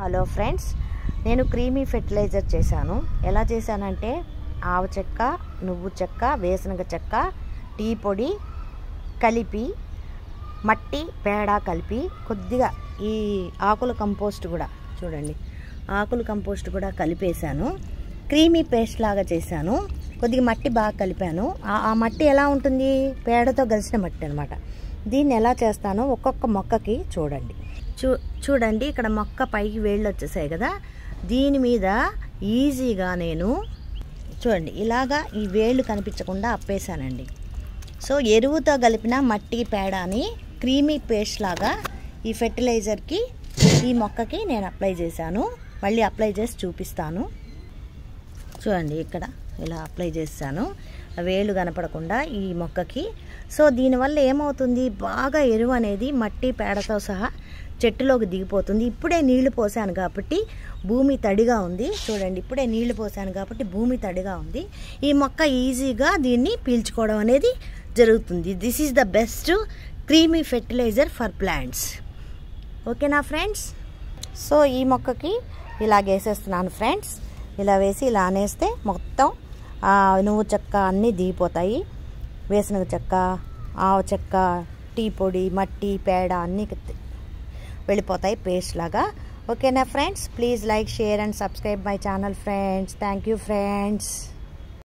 Hello friends, నేను creamy fertiliser చేశాను. ఎలా చేశానంటే ఆవ చెక్క, నువ్వు చెక్క, వేరుశనగ చెక్క, టీ పొడి కలిపి, మట్టి పేడ కలిపి, కొద్దిగా ఈ ఆకుల కంపోస్ట్ కూడా చూడండి, ఆకుల కంపోస్ట్ కూడా కలిపేశాను. క్రీమీ పేస్ట్ లాగా చేశాను. కొద్దిగా మట్టి బాగా కలిపాను. ఆ మట్టి ఎలా ఉంటుంది? పేడతో కలిసిన మట్టి అనమాట. దీన్ని ఎలా చేస్తానో ఒక్కొక్క మొక్కకి చూడండి. చూడండి, ఇక్కడ మొక్క పైకి వేళ్ళు వచ్చేసాయి కదా, దీని మీద ఈజీగా నేను చూడండి ఇలాగా ఈ వేళ్ళు కనిపించకుండా అప్పేసానండి. సో ఎరువుతో కలిపిన మట్టి పేడని క్రీమీ పేస్ట్ లాగా ఈ ఫెర్టిలైజర్కి, ఈ మొక్కకి నేను అప్లై చేశాను. మళ్ళీ అప్లై చేసి చూపిస్తాను. చూడండి, ఇక్కడ ఇలా అప్లై చేశాను, వేళ్ళు కనపడకుండా ఈ మొక్కకి. సో దీనివల్ల ఏమవుతుంది, బాగా ఎరువు అనేది మట్టి పేడతో సహా చెట్టులోకి దిగిపోతుంది. ఇప్పుడే నీళ్లు పోసాను కాబట్టి భూమి తడిగా ఉంది. చూడండి, ఇప్పుడే నీళ్లు పోసాను కాబట్టి భూమి తడిగా ఉంది. ఈ మొక్క ఈజీగా దీన్ని పీల్చుకోవడం అనేది జరుగుతుంది. This is the best creamy fertilizer for plants. ఓకేనా ఫ్రెండ్స్? సో ఈ మొక్కకి ఇలా వేసేస్తున్నాను ఫ్రెండ్స్. ఇలా వేసి ఇలా అనేస్తే మొత్తం నువ్వు చెక్క అన్నీ దిగిపోతాయి. వేరుశనగ చెక్క, ఆవ చెక్క, టీ పొడి, మట్టి పేడ అన్నీ వెళ్ళిపోతాయి పేస్ట్ లాగా. ఓకేనా friends? Please like, share and subscribe my channel friends. Thank you friends.